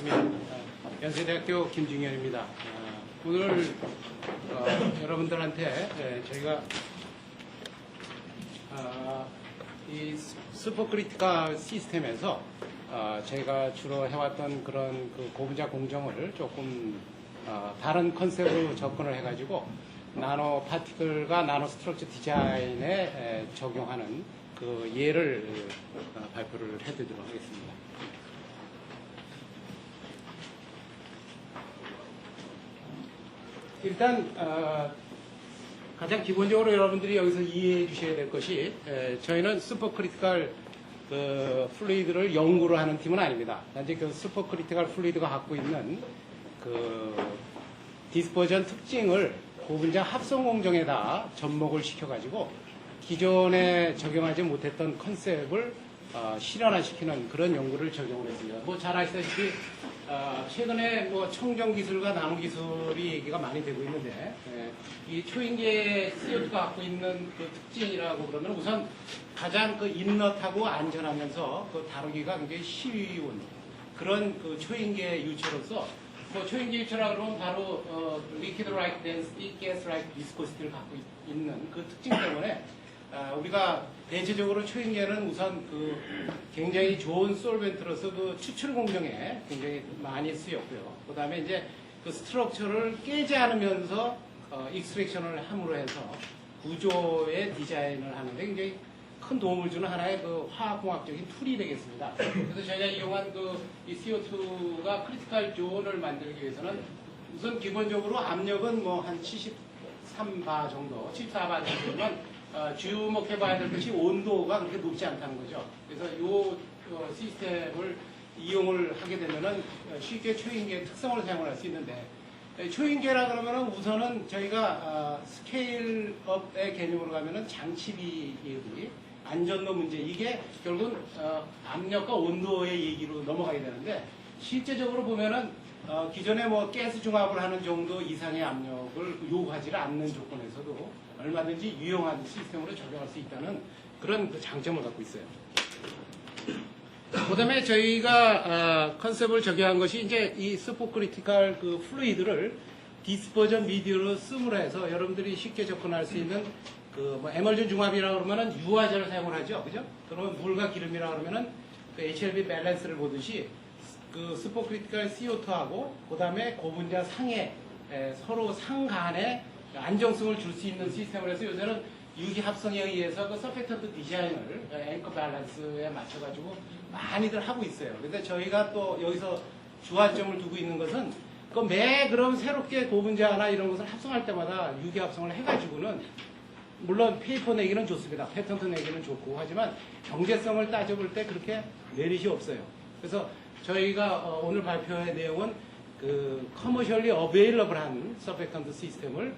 반갑습니다. 연세대학교 김중현입니다. 오늘 여러분들한테 저희가 이 슈퍼크리티컬 시스템에서 제가 주로 해왔던 그런 그 고분자 공정을 조금 다른 컨셉으로 접근을 해가지고 나노 파티클과 나노 스트럭처 디자인에 적용하는 그 예를 발표를 해드리도록 하겠습니다. 일단 가장 기본적으로 여러분들이 여기서 이해해 주셔야 될 것이 저희는 슈퍼크리티컬 그 플루이드를 연구를 하는 팀은 아닙니다. 단지 그 슈퍼크리티컬 플루이드가 갖고 있는 그 디스퍼전 특징을 고분자 합성 공정에다 접목을 시켜가지고 기존에 적용하지 못했던 컨셉을 실현화시키는 그런 연구를 적용을 했습니다. 뭐 잘 아시다시피 최근에 뭐 청정 기술과 나노 기술이 얘기가 많이 되고 있는데 이 초인계 CO2가 갖고 있는 그 특징이라고 그러면 우선 가장 그 인넛하고 안전하면서 그 다루기가 굉장히 쉬운 그런 그 초인계 유체로서 뭐 초인계 유체라 그러면 바로 liquid like density, gas like viscosity를 갖고 있는 그 특징 때문에 우리가 대체적으로 초인계는 우선 그 굉장히 좋은 솔벤트로서 그 추출 공정에 굉장히 많이 쓰였고요. 그 다음에 이제 그 스트럭처를 깨지 않으면서 익스트랙션을 함으로 해서 구조의 디자인을 하는데 굉장히 큰 도움을 주는 하나의 그 화학공학적인 툴이 되겠습니다. 그래서 저희가 이용한 그 이 CO2가 크리티컬 존을 만들기 위해서는 우선 기본적으로 압력은 뭐 한 73바 정도, 74바 정도면 주목해 봐야 될 것이 온도가 그렇게 높지 않다는 거죠. 그래서 이 시스템을 이용을 하게 되면은 쉽게 초인계의 특성을 사용할 수 있는데 초인계라 그러면은 우선은 저희가 스케일업의 개념으로 가면은 장치비 얘기, 안전도 문제 이게 결국은 압력과 온도의 얘기로 넘어가게 되는데 실제적으로 보면은 기존에 뭐 가스 중합을 하는 정도 이상의 압력을 요구하지 않는 조건에서도 얼마든지 유용한 시스템으로 적용할 수 있다는 그런 그 장점을 갖고 있어요. 그 다음에 저희가 컨셉을 적용한 것이 이제 이 슈퍼크리티컬 그 플루이드를 디스퍼전 미디어로 쓰므로 해서 여러분들이 쉽게 접근할 수 있는 그 뭐 에멀전 중합이라고 그러면은 유화제를 사용을 하죠. 그죠? 그러면 물과 기름이라고 그러면은 그 HLB 밸런스를 보듯이 그 슈퍼크리티컬 CO2하고 그 다음에 고분자 상에 서로 상간에 안정성을 줄 수 있는 시스템을 해서 요새는 유기 합성에 의해서 그 서펙턴트 디자인을 앵커 밸런스에 맞춰가지고 많이들 하고 있어요. 근데 저희가 또 여기서 주안점을 두고 있는 것은 그 매 그럼 새롭게 고분자나 이런 것을 합성할 때마다 유기 합성을 해가지고는 물론 페이퍼 내기는 좋습니다. 패턴트 내기는 좋고 하지만 경제성을 따져볼 때 그렇게 메리트 없어요. 그래서 저희가 오늘 발표의 내용은 그 커머셜리 어베일러블한 서펙턴트 시스템을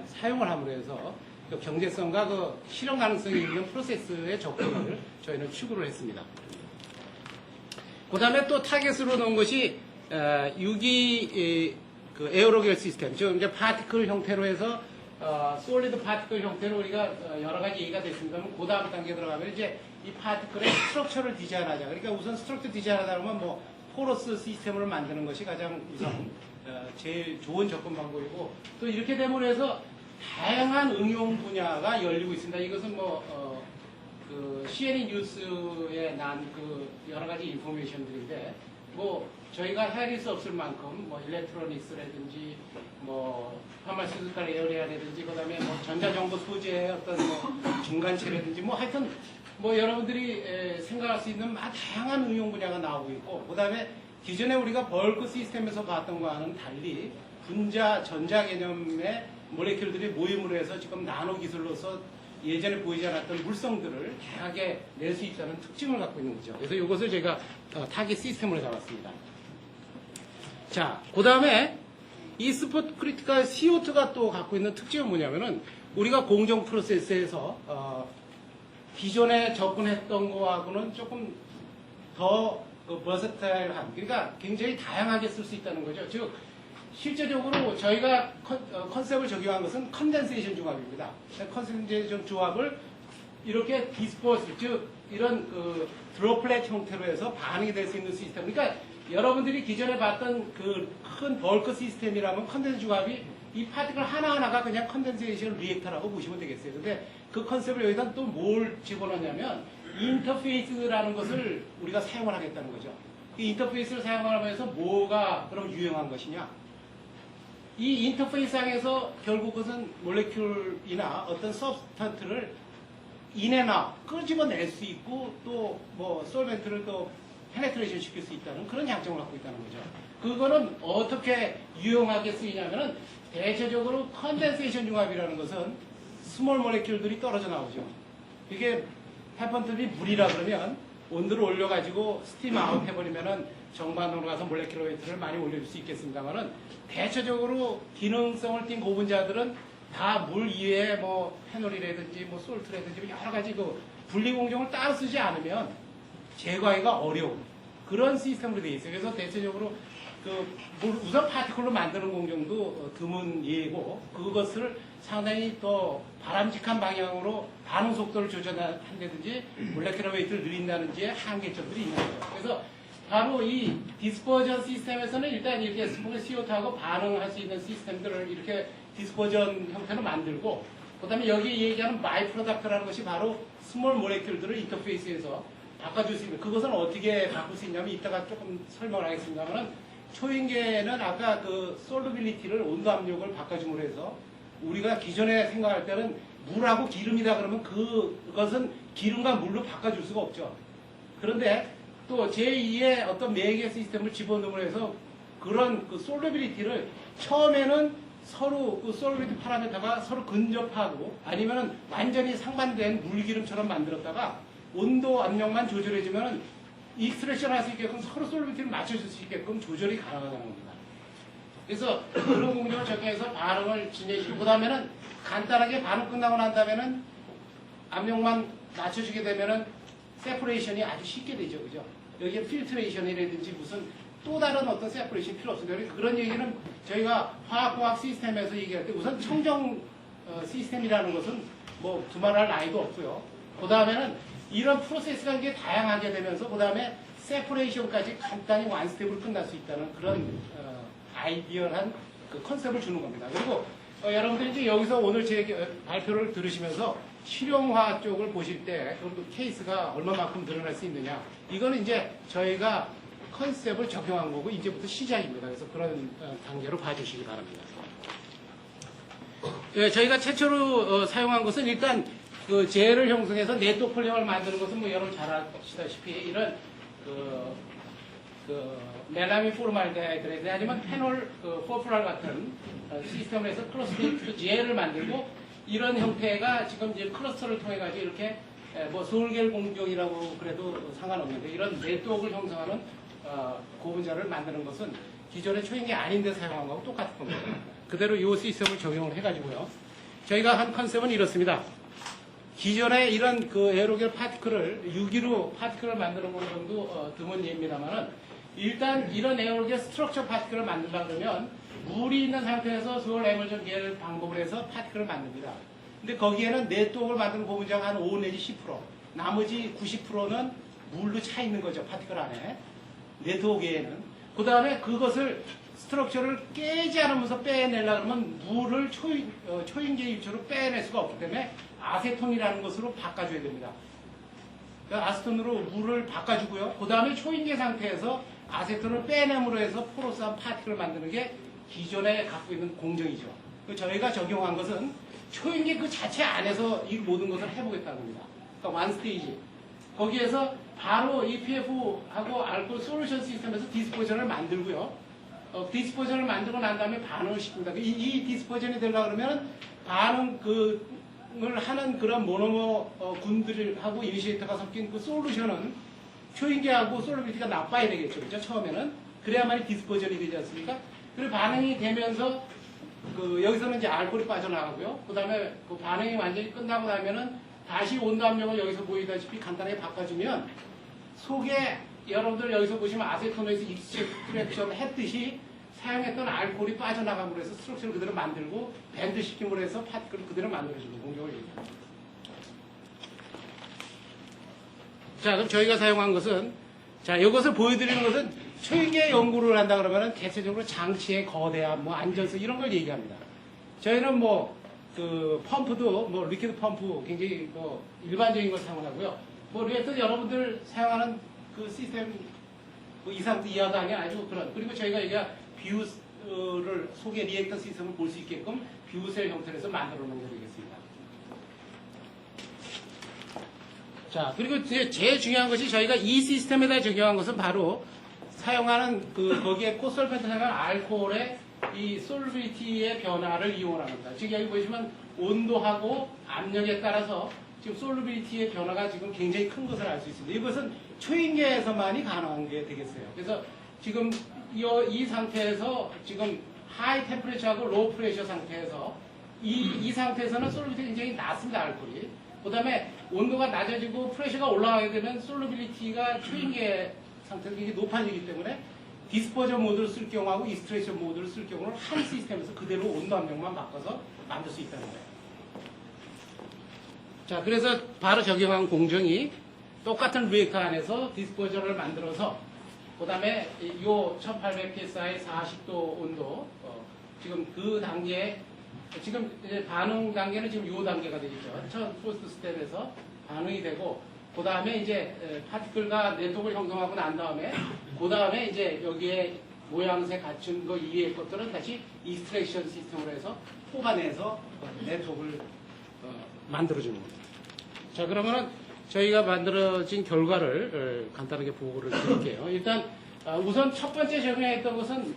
사용을 함으로 해서 그 경제성과 그 실현 가능성이 있는 프로세스의 접근을 저희는 추구를 했습니다. 그 다음에 또 타겟으로 놓은 것이 유기 그 에어로겔 시스템, 즉 이제 파티클 형태로 해서 솔리드 파티클 형태로 우리가 여러 가지 얘기가 됐습니다만 그 다음 단계 들어가면 이제 이 파티클의 스트럭처를 디자인하자. 그러니까 우선 스트럭처 디자인하다 보면 뭐 포러스 시스템을 만드는 것이 가장 우선 제일 좋은 접근 방법이고 또 이렇게 됨으로 해서 다양한 응용 분야가 열리고 있습니다. 이것은 뭐 그 CNN 뉴스에 난 그 여러 가지 인포메이션들인데 뭐 저희가 헤아릴 수 없을 만큼 뭐 일렉트로닉스라든지 뭐 파마시utical 에어리아라든지 그다음에 뭐 전자정보 소재의 어떤 뭐 중간체라든지 뭐 하여튼 뭐 여러분들이 생각할 수 있는 다양한 응용 분야가 나오고 있고 그다음에 기존에 우리가 벌크 시스템에서 봤던 거와는 달리 분자 전자 개념의 모레큘들이 모임으로 해서 지금 나노 기술로서 예전에 보이지 않았던 물성들을 다양하게 낼 수 있다는 특징을 갖고 있는 거죠. 그래서 이것을 제가 타깃 시스템으로 잡았습니다. 자, 그 다음에 이 슈퍼크리티컬 CO2가 또 갖고 있는 특징은 뭐냐면은 우리가 공정 프로세스에서 기존에 접근했던 거하고는 조금 더 버서타일한, 그러니까 굉장히 다양하게 쓸 수 있다는 거죠. 즉 실제적으로 저희가 컨셉을 적용한 것은 컨덴세이션 중합입니다. 컨덴세이션 중합을 이렇게 디스포스, 즉 이런 그 드로플렛 형태로 해서 반응이 될 수 있는 시스템. 그러니까 여러분들이 기존에 봤던 그 큰 벌크 시스템이라면 컨덴서 중압이 이 파티클 하나하나가 그냥 컨덴세이션 리액터라고 보시면 되겠어요. 근데 그 컨셉을 여기다 또 뭘 집어넣냐면 인터페이스라는 것을 우리가 사용을 하겠다는 거죠. 이 인터페이스를 사용하면서 뭐가 그럼 유용한 것이냐? 이 인터페이스 상에서 결국 그것은 몰레큘이나 어떤 서브스탄트를 인해나 끄집어낼 수 있고 또 뭐 솔벤트를 또 페네트레이션 시킬 수 있다는 그런 장점을 갖고 있다는 거죠. 그거는 어떻게 유용하게 쓰이냐면은 대체적으로 컨덴세이션 중압이라는 것은 스몰 모레큘들이 떨어져 나오죠. 이게 해펀트들이 물이라 그러면 온도를 올려가지고 스팀 아웃 해버리면은 정반으로 가서 몰레큘러 웨이트를 많이 올려줄 수 있겠습니다만은 대체적으로 기능성을 띈 고분자들은 다 물 이외에 뭐 페놀이라든지 뭐 솔트라든지 여러 가지 그 분리 공정을 따로 쓰지 않으면 제거하기가 어려운 그런 시스템으로 되어 있어요. 그래서 대체적으로 우선 파티클로 만드는 공정도 드문 예고 그것을 상당히 더 바람직한 방향으로 반응 속도를 조절한다든지 몰레큘러 웨이트를 늘린다든지 한계점들이 있는 거예요. 그래서 바로 이 디스퍼전 시스템에서는 일단 이렇게 CO2하고 반응할 수 있는 시스템들을 이렇게 디스퍼전 형태로 만들고 그 다음에 여기 얘기하는 바이 프로덕트라는 것이 바로 스몰 모레큘들을 인터페이스에서 바꿔줄 수 있는 그것은 어떻게 바꿀 수 있냐면 이따가 조금 설명을 하겠습니다만은 초인계는 아까 그 솔루빌리티를 온도 압력을 바꿔줌으로 해서 우리가 기존에 생각할 때는 물하고 기름이다 그러면 그것은 기름과 물로 바꿔줄 수가 없죠. 그런데 또 제2의 어떤 매개 시스템을 집어넣음으로 해서 그런 그 솔루빌리티를 처음에는 서로 그 솔루빌리티 파라미터가 서로 근접하고 아니면은 완전히 상반된 물기름처럼 만들었다가 온도 압력만 조절해주면은 익스트랙션 할 수 있게끔 서로 솔루빌리티를 맞춰줄 수 있게끔 조절이 가능하다는 겁니다. 그래서 그런 공정을 적용해서 반응을 진행시키고 그 다음에는 간단하게 반응 끝나고 난 다음에는 압력만 낮춰주게 되면은 세퍼레이션이 아주 쉽게 되죠. 그죠? 여기에 필트레이션이라든지 무슨 또 다른 어떤 세퍼레이션이 필요 없습니다. 그런 얘기는 저희가 화학공학 시스템에서 얘기할 때 우선 청정 시스템이라는 것은 뭐 두말할 나위도 없고요. 그 다음에는 이런 프로세스가 이게 다양하게 되면서 그 다음에 세퍼레이션까지 간단히 완스텝으로 끝날 수 있다는 그런 아이디어한 그 컨셉을 주는 겁니다. 그리고 여러분들이 이제 여기서 오늘 제 발표를 들으시면서 실용화 쪽을 보실 때 그 케이스가 얼마만큼 늘어날 수 있느냐 이거는 이제 저희가 컨셉을 적용한 거고 이제부터 시작입니다. 그래서 그런 단계로 봐주시기 바랍니다. 저희가 최초로 사용한 것은 일단 그 젤을 형성해서 네트워크 폴링을 만드는 것은 뭐 여러분 잘 아시다시피 이런 멜라민 포르말데하이드레이드 아니면 페놀 포프랄 같은 시스템을 해서 클러스터 젤을 만들고 이런 형태가 지금 이제 클러스터를 통해 가지고 이렇게 뭐 서울겔 공정이라고 그래도 상관없는데 이런 네트워크를 형성하는 고분자를 만드는 것은 기존의 초인계 아닌데 사용한 거하고 똑같은 겁니다. 그대로 이 시스템을 적용을 해가지고요. 저희가 한 컨셉은 이렇습니다. 기존에 이런 그 에어로겔 파티클을 유기로 파티클을 만드는 건 정도 드문 예입니다만은 일단 이런 에어로겔 스트럭처 파티클을 만든다 그러면 물이 있는 상태에서 소울 에멀전 겔 방법을 해서 파티클을 만듭니다. 근데 거기에는 네트워크를 만드는 고분자가 한 5 내지 10% 나머지 90%는 물로 차 있는 거죠. 파티클 안에 네트워크에는 그 다음에 그것을 스트럭처를 깨지 않으면서 빼내려고 하면 물을 초인계 입체로 빼낼 수가 없기 때문에 아세톤이라는 것으로 바꿔줘야 됩니다. 그러니까 아세톤으로 물을 바꿔주고요. 그 다음에 초인계 상태에서 아세톤을 빼냄으로 해서 포로스한 파티클을 만드는 게 기존에 갖고 있는 공정이죠. 저희가 적용한 것은 초인계 그 자체 안에서 이 모든 것을 해보겠다는 겁니다. 그러니까 원 스테이지. 거기에서 바로 EPF하고 알코올 솔루션 시스템에서 디스포전을 만들고요. 디스포전을 만들고 난 다음에 반응을 시킵니다. 이 디스포전이 되려고 그러면 반응을 하는 그런 모노머 군들하고 이니시에이터가 섞인 그 솔루션은 초인계하고 솔루빌리티가 나빠야 되겠죠. 그죠? 처음에는. 그래야만이 디스포전이 되지 않습니까? 그리고 반응이 되면서 여기서는 이제 알코올이 빠져나가고요. 그 다음에 그 반응이 완전히 끝나고 나면은 다시 온도 압력을 여기서 보이다시피 간단하게 바꿔주면 속에 여러분들 여기서 보시면 아세톤에서 익스트랙션 했듯이 사용했던 알코올이 빠져나감으로 해서 스트럭처를 그대로 만들고 밴드 시킴으로 해서 파티클을 그대로 만들어주는 공정을 얘기합니다. 자, 그럼 저희가 사용한 것은 자, 이것을 보여드리는 것은 초인계 연구를 한다 그러면은 대체적으로 장치의 거대함, 뭐 안전성 이런 걸 얘기합니다. 저희는 뭐 그 펌프도 뭐 리퀴드 펌프 굉장히 뭐 일반적인 걸 사용하고요. 뭐 리액터 여러분들 사용하는 그 시스템 뭐 이상도 이하도 아니야 아주 그런. 그리고 저희가 여기가 비우스를 속에 리액터 시스템을 볼 수 있게끔 비우셀 형태로 해서 만들어 놓은 게 되겠습니다. 자, 그리고 이제 제일 중요한 것이 저희가 이 시스템에다 적용한 것은 바로 사용하는 그 거기에 코솔벤트 사용한 알코올의 이 솔루빌리티의 변화를 이용합니다. 지금 여기 보시면 온도하고 압력에 따라서 지금 솔루빌리티의 변화가 지금 굉장히 큰 것을 알 수 있습니다. 이것은 초인계에서만이 가능한 게 되겠어요. 그래서 지금 이 상태에서 지금 하이 템퍼레처하고 로우 프레셔 상태에서 이 상태에서는 솔루빌리티가 굉장히 낮습니다. 알코올이. 그 다음에 온도가 낮아지고 프레셔가 올라가게 되면 솔루빌리티가 초인계 상태가 굉장히 높아지기 때문에 디스포저 모드를 쓸 경우하고 익스트레이션 모드를 쓸 경우는 한 시스템에서 그대로 온도 압력만 바꿔서 만들 수 있다는 거예요. 자, 그래서 바로 적용한 공정이 똑같은 리액터 안에서 디스포저를 만들어서 그 다음에 요 1800psi 40도 온도 지금 그 단계에 지금 이제 반응 단계는 지금 요 단계가 되겠죠. 첫 포스트 스텝에서 반응이 되고 그 다음에 이제 파티클과 네트워크를 형성하고 난 다음에 그 다음에 이제 여기에 모양새 갖춘 거 이외의 것들은 다시 익스트랙션 시스템으로 해서 뽑아내서 네트워크를 만들어주는 겁니다. 자, 그러면은 저희가 만들어진 결과를 간단하게 보고를 드릴게요. 일단 우선 첫 번째 적용했던 것은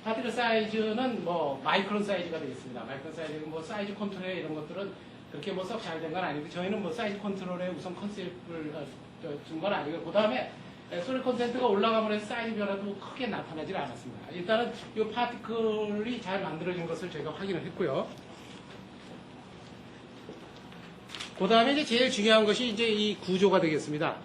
파티클 사이즈는 뭐 마이크론 사이즈가 되겠습니다. 마이크론 사이즈 뭐 사이즈 컨트롤 이런 것들은 그렇게 뭐 썩 잘 된 건 아니고 저희는 뭐 사이즈 컨트롤에 우선 컨셉을 준 건 아니고 그 다음에 솔리드 콘센트가 올라가면서 사이즈 변화도 크게 나타나질 않았습니다. 일단은 이 파티클이 잘 만들어진 것을 저희가 확인을 했고요. 그 다음에 이제 제일 중요한 것이 이제 이 구조가 되겠습니다.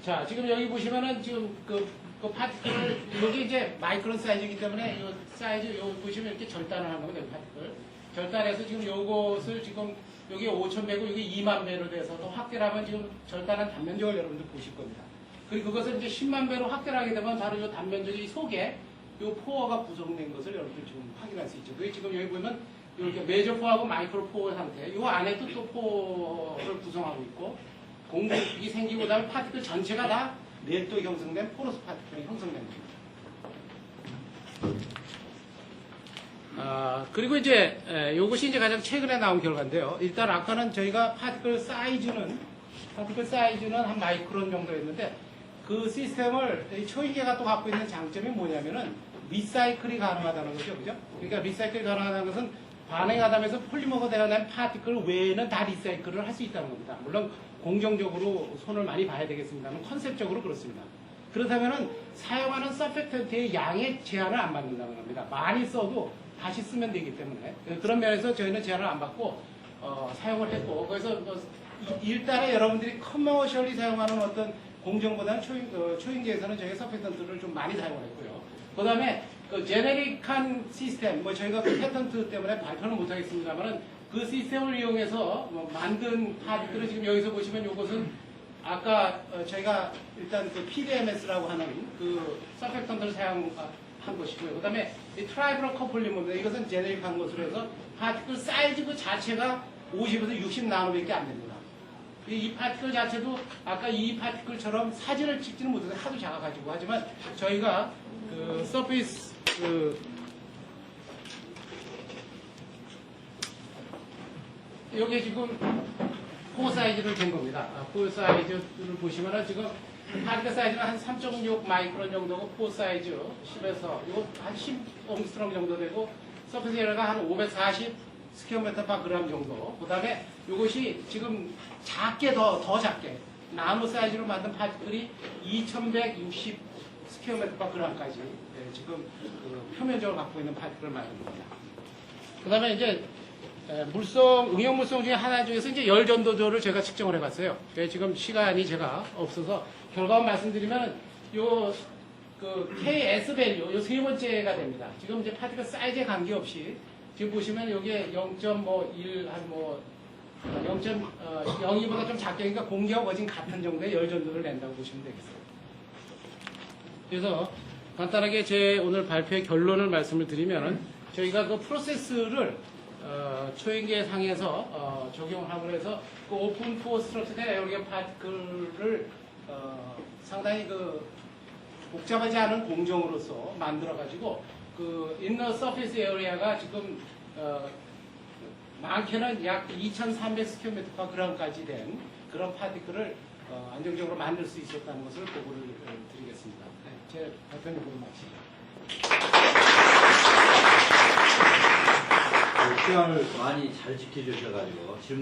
자, 지금 여기 보시면은 지금 그 파티클을 여기 이제 마이크론 사이즈이기 때문에 이 사이즈 여기 보시면 이렇게 절단을 하는 겁니다. 파티클. 절단해서 지금 요것을 지금 여기 5,100고 여기 2만 배로 돼서 더 확대를 하면 지금 절단한 단면적을 여러분들 보실 겁니다. 그리고 그것을 이제 10만 배로 확대를 하게 되면 바로 이 단면적이 속에 이 포어가 구성된 것을 여러분들 지금 확인할 수 있죠. 그게 지금 여기 보면 이렇게 메저 포어하고 마이크로 포어 상태, 이 안에도 또 포어를 구성하고 있고 공급이 생기고 그다음에 파티클 전체가 다 넷도 형성된 포러스 파티클이 형성된 겁니다. 그리고 이제 이것이 이제 가장 최근에 나온 결과인데요. 일단 아까는 저희가 파티클 사이즈는 한 마이크론 정도였는데 그 시스템을 초인계가 또 갖고 있는 장점이 뭐냐면은 리사이클이 가능하다는 거죠, 그죠? 그러니까 리사이클이 가능하다는 것은 반응하다면서 폴리머가 되어낸 파티클 외에는 다 리사이클을 할 수 있다는 겁니다. 물론 공정적으로 손을 많이 봐야 되겠습니다만 컨셉적으로 그렇습니다. 그렇다면은 사용하는 서펙턴트의 양의 제한을 안 받는다는 겁니다. 많이 써도 다시 쓰면 되기 때문에 그런 면에서 저희는 제한을 안 받고 사용을 했고 그래서 일단은 여러분들이 커머셜리 사용하는 어떤 공정보다는 초인계에서는 저희가 서펙턴트를 좀 많이 사용을 했고요. 그 다음에 그 제네릭한 시스템, 뭐 저희가 그 패턴트 때문에 발표는 못하겠습니다만은 그 시스템을 이용해서 만든 파티클을 지금 여기서 보시면 이것은 아까 저희가 일단 그 PDMS라고 하는 그 서펙턴트를 사용한 것이고요. 그 다음에 이 트라이브럴 커플링입니다. 이것은 제네릭한 것으로 해서 파티클 사이즈 그 자체가 50에서 60 나노밖에 안 됩니다. 이 파티클 자체도 아까 이 파티클처럼 사진을 찍지는 못해서 하도 작아가지고 하지만 저희가 그 서피스 여기 지금 포 사이즈를 된 겁니다. 포 사이즈를 보시면은 지금 파티클 사이즈가 한 3.6 마이크론 정도고 포 사이즈 10에서 이거 한 10 옹스트롱 정도 되고 서피스 에어가 한 540 스퀘어미터 파 그램 정도. 그 다음에 이것이 지금 작게 더 작게 나노 사이즈로 만든 파티클이 2160 스퀘어미터 파 그램까지 지금 그 표면적으로 갖고 있는 파티클을 만든 겁니다. 그 다음에 이제 응용 물성 중에 하나 중에서 이제 열 전도도를 제가 측정을 해봤어요. 지금 시간이 제가 없어서 결과만 말씀드리면 그 KS 밸류 요 세 번째가 됩니다. 지금 이제 파티클 사이즈에 관계없이 지금 보시면 여기에 0.1 한 뭐 0.02보다 좀 작게 그러니까 공기와 거진 같은 정도의 열 전도를 낸다고 보시면 되겠어요. 그래서 간단하게 제 오늘 발표의 결론을 말씀을 드리면은 저희가 그 프로세스를 초인계 상에서 적용하고 해서 그 오픈 포 스트럭처 에어리어 파티클을 상당히 그 복잡하지 않은 공정으로서 만들어 가지고 그 인너 서페이스 에어리아가 지금 많게는 약 2,300스퀘어미터/g까지 된 그런 파티클을 안정적으로 만들 수 있었다는 것을 보고를 드리겠습니다. 네, 제 발표는 보고 마칩니다. 시간을 많이 잘 지켜주셔가지고 질문